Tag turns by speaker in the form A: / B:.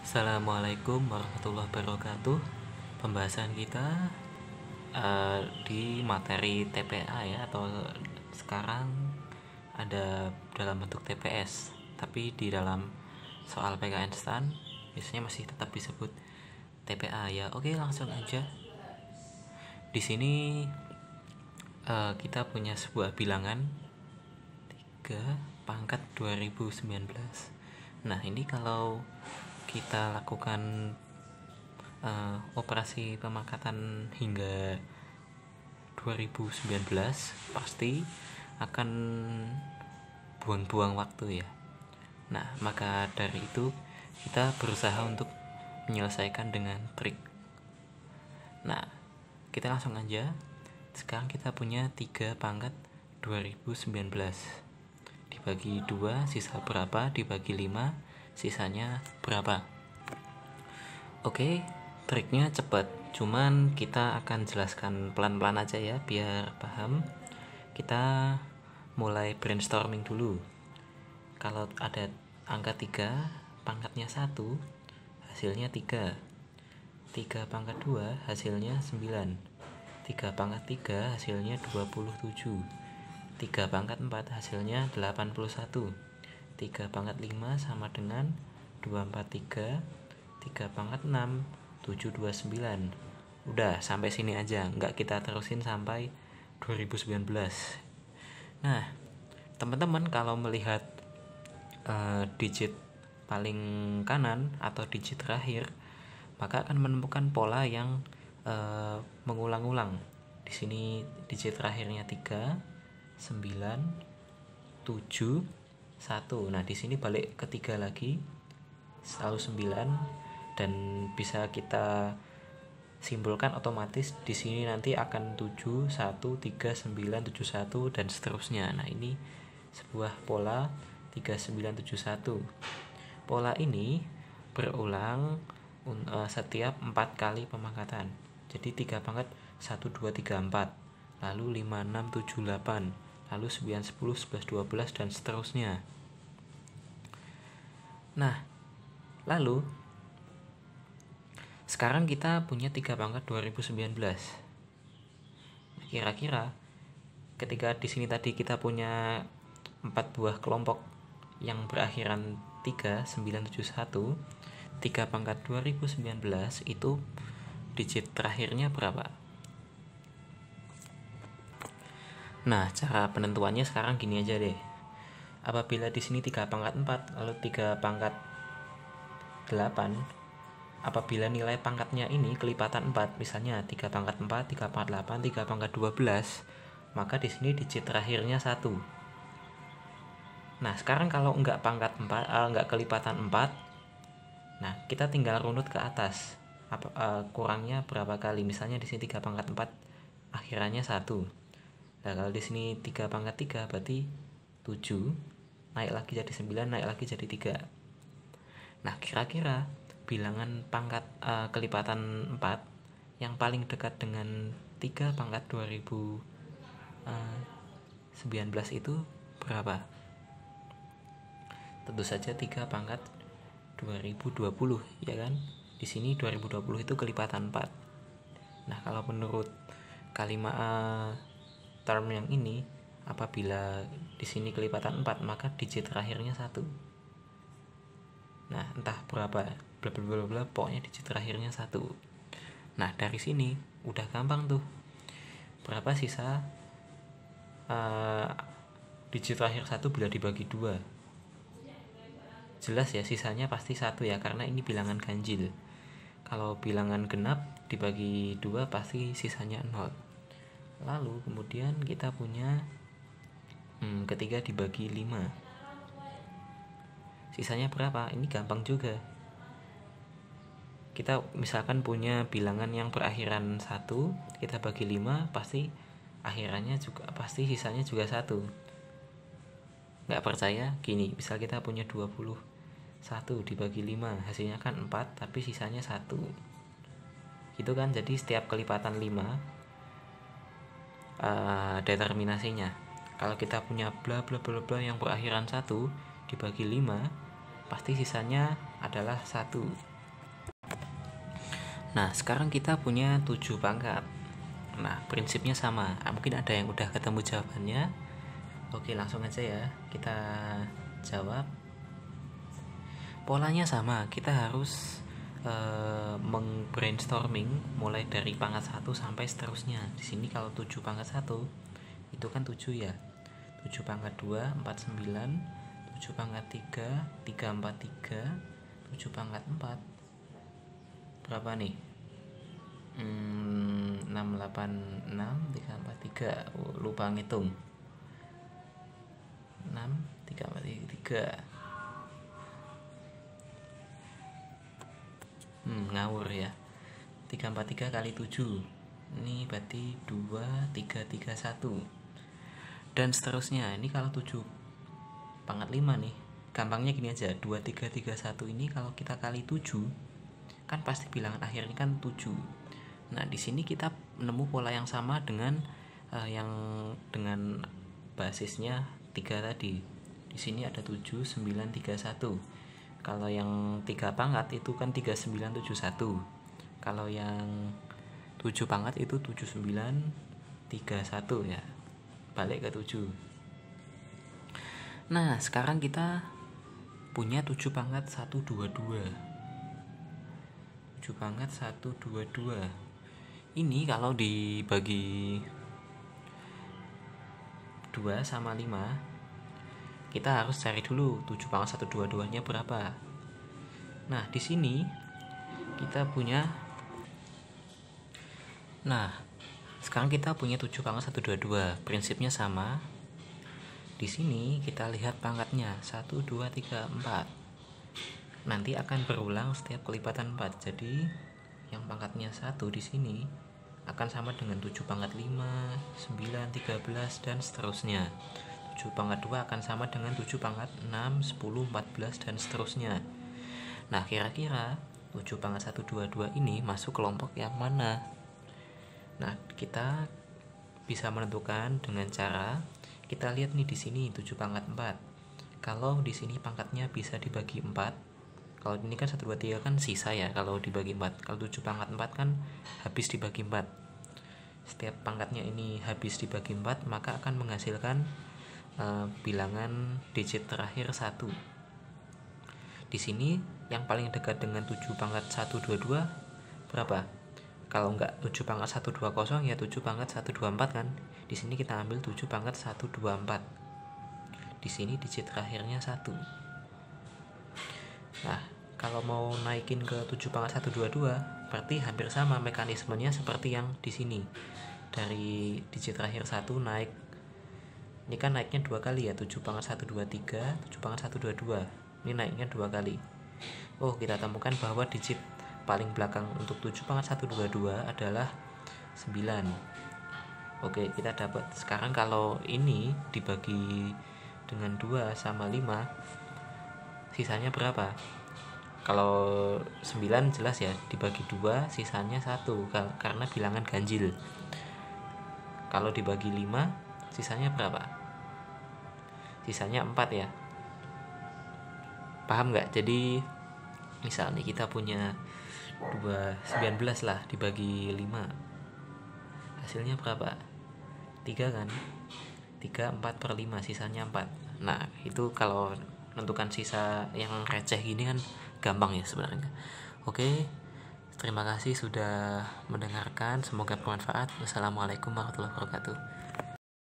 A: Assalamualaikum warahmatullahi wabarakatuh. Pembahasan kita di materi TPA ya, atau sekarang ada dalam bentuk TPS, tapi di dalam soal PKN STAN biasanya masih tetap disebut TPA ya. Oke, langsung aja. Di sini kita punya sebuah bilangan 3 pangkat 2019. Nah, ini kalau kita lakukan operasi pemangkatan hingga 2019 pasti akan buang-buang waktu ya. Nah, maka dari itu kita berusaha untuk menyelesaikan dengan trik. Nah, kita langsung aja. Sekarang kita punya 3 pangkat 2019 dibagi 2 sisa berapa, dibagi 5 sisanya berapa. Oke, triknya cepat, cuman kita akan jelaskan pelan-pelan aja ya biar paham. Kita mulai brainstorming dulu. Kalau ada angka 3 pangkatnya 1, hasilnya 3. 3 pangkat 2 hasilnya 9. 3 pangkat 3 hasilnya 27. 3 pangkat 4 hasilnya 81. 3 pangkat 5 sama dengan 243. 3 pangkat 6 729. Udah sampai sini aja, nggak kita terusin sampai 2019. Nah, teman-teman kalau melihat digit paling kanan atau digit terakhir, maka akan menemukan pola yang mengulang-ulang. Di sini digit terakhirnya 3, 9, 7, 1. Nah, di sini balik ke 3 lagi, selalu 9, dan bisa kita simpulkan otomatis di sini nanti akan 7, 1, 3, 9, 7, 1 dan seterusnya. Nah, ini sebuah pola 3, 9, 7, 1. Pola ini berulang setiap 4 kali pemangkatan. Jadi 3 pangkat 1, 2, 3, 4, lalu 5, 6, 7, 8, lalu 9, 10, 11, 12 dan seterusnya. Nah, lalu sekarang kita punya 3 pangkat 2019. Kira-kira ketika di sini tadi kita punya 4 buah kelompok yang berakhiran 3, 9, 7, 1, 3 pangkat 2019 itu digit terakhirnya berapa? Nah, cara penentuannya sekarang gini aja deh. Apabila di sini 3 pangkat 4, lalu 3 pangkat 8, apabila nilai pangkatnya ini kelipatan 4, misalnya 3 pangkat 4, 3 pangkat 8, 3 pangkat 12, maka di sini digit terakhirnya 1. Nah, sekarang kalau enggak pangkat 4, enggak kelipatan 4, nah, kita tinggal runut ke atas. Kurangnya berapa kali? Misalnya di sini 3 pangkat 4 akhirannya 1. Nah, kalau di sini 3 pangkat 3 berarti 7, naik lagi jadi 9, naik lagi jadi 3. Nah, kira-kira bilangan pangkat kelipatan 4 yang paling dekat dengan 3 pangkat 2019 itu berapa? Tentu saja 3 pangkat 2020 ya kan? Di sini 2020 itu kelipatan 4. Nah, kalau menurut kalimat term yang ini, apabila di sini kelipatan 4, maka digit terakhirnya 1. Nah, entah berapa, bla bla bla bla, pokoknya digit terakhirnya 1. Nah, dari sini udah gampang tuh. Berapa sisa digit terakhir 1 bila dibagi 2? Jelas ya, sisanya pasti 1 ya, karena ini bilangan ganjil. Kalau bilangan genap dibagi 2 pasti sisanya 0. Lalu kemudian kita punya ketiga dibagi 5, sisanya berapa? Ini gampang juga. Kita misalkan punya bilangan yang berakhiran 1, kita bagi 5, pasti akhirannya juga, pasti sisanya juga 1. Nggak percaya? Gini, misal kita punya 21 dibagi 5, hasilnya kan 4, tapi sisanya 1. Gitu kan, jadi setiap kelipatan 5 determinasinya. Kalau kita punya bla bla bla bla yang berakhiran 1 dibagi 5, pasti sisanya adalah 1. Nah, sekarang kita punya 7 pangkat. Nah, prinsipnya sama. Mungkin ada yang udah ketemu jawabannya. Oke, langsung aja ya. Kita jawab. Polanya sama. Kita harus meng-brainstorming mulai dari pangkat 1 sampai seterusnya. Di sini kalau 7 pangkat 1 itu kan 7 ya. 7 pangkat 2 49, 7 pangkat 3 343, 7 pangkat 4 berapa nih? 686 343. Lupa ngitung. 6 343. Ngawur ya. 343 kali 7. Ini berarti 2331. Dan seterusnya. Ini kalau 7 pangkat 5 nih. Gampangnya gini aja. 2331 ini kalau kita kali 7 kan pasti bilangan akhirnya kan 7. Nah, di sini kita menemu pola yang sama dengan yang dengan basisnya 3 tadi. Di sini ada 7931. Kalau yang 3 pangkat itu kan 3971. Kalau yang 7 pangkat itu 7931 ya. Balik ke 7. Nah, sekarang kita punya 7 pangkat 122. 7 pangkat 122. Ini kalau dibagi 2 sama 5, kita harus cari dulu 7 pangkat 122-nya berapa. Nah, di sini kita punya. Nah, sekarang kita punya 7 pangkat 122. Prinsipnya sama. Di sini kita lihat pangkatnya 1 2 3 4. Nanti akan berulang setiap kelipatan 4. Jadi yang pangkatnya 1 di sini akan sama dengan 7 pangkat 5, 9, 13 dan seterusnya. 7 pangkat 2 akan sama dengan 7 pangkat 6, 10, 14 dan seterusnya. Nah, kira-kira 7 pangkat 122 ini masuk kelompok yang mana? Nah, kita bisa menentukan dengan cara kita lihat nih di sini 7 pangkat 4. Kalau di sini pangkatnya bisa dibagi 4. Kalau ini kan 1 2 3 kan sisa ya kalau dibagi 4. Kalau 7 pangkat 4 kan habis dibagi 4. Setiap pangkatnya ini habis dibagi 4, maka akan menghasilkan bilangan digit terakhir 1. Di sini yang paling dekat dengan 7 pangkat 122 berapa? Kalau enggak 7 pangkat 120 ya 7 pangkat 124 kan. Di sini kita ambil 7 pangkat 124. Di sini digit terakhirnya 1. Nah, kalau mau naikin ke 7 pangkat 122 berarti hampir sama mekanismenya seperti yang di sini. Dari digit terakhir 1 naik. Ini kan naiknya 2 kali ya, 7 pangkat 123, 7 pangkat 122. Ini naiknya 2 kali. Oh, kita temukan bahwa digit paling belakang untuk 7 pangkat 122 adalah 9. Oke, kita dapat. Sekarang kalau ini dibagi dengan 2 sama 5, sisanya berapa? Kalau 9 jelas ya, dibagi 2 sisanya 1 karena bilangan ganjil. Kalau dibagi 5 sisanya berapa? Sisanya 4 ya. Paham nggak? Jadi misal nih kita punya 19 lah dibagi 5. Hasilnya berapa? 3 kan? 3 4/5, sisanya 4. Nah, itu kalau menentukan sisa yang receh gini kan gampang ya sebenarnya. Oke, terima kasih sudah mendengarkan. Semoga bermanfaat. Wassalamualaikum warahmatullahi wabarakatuh.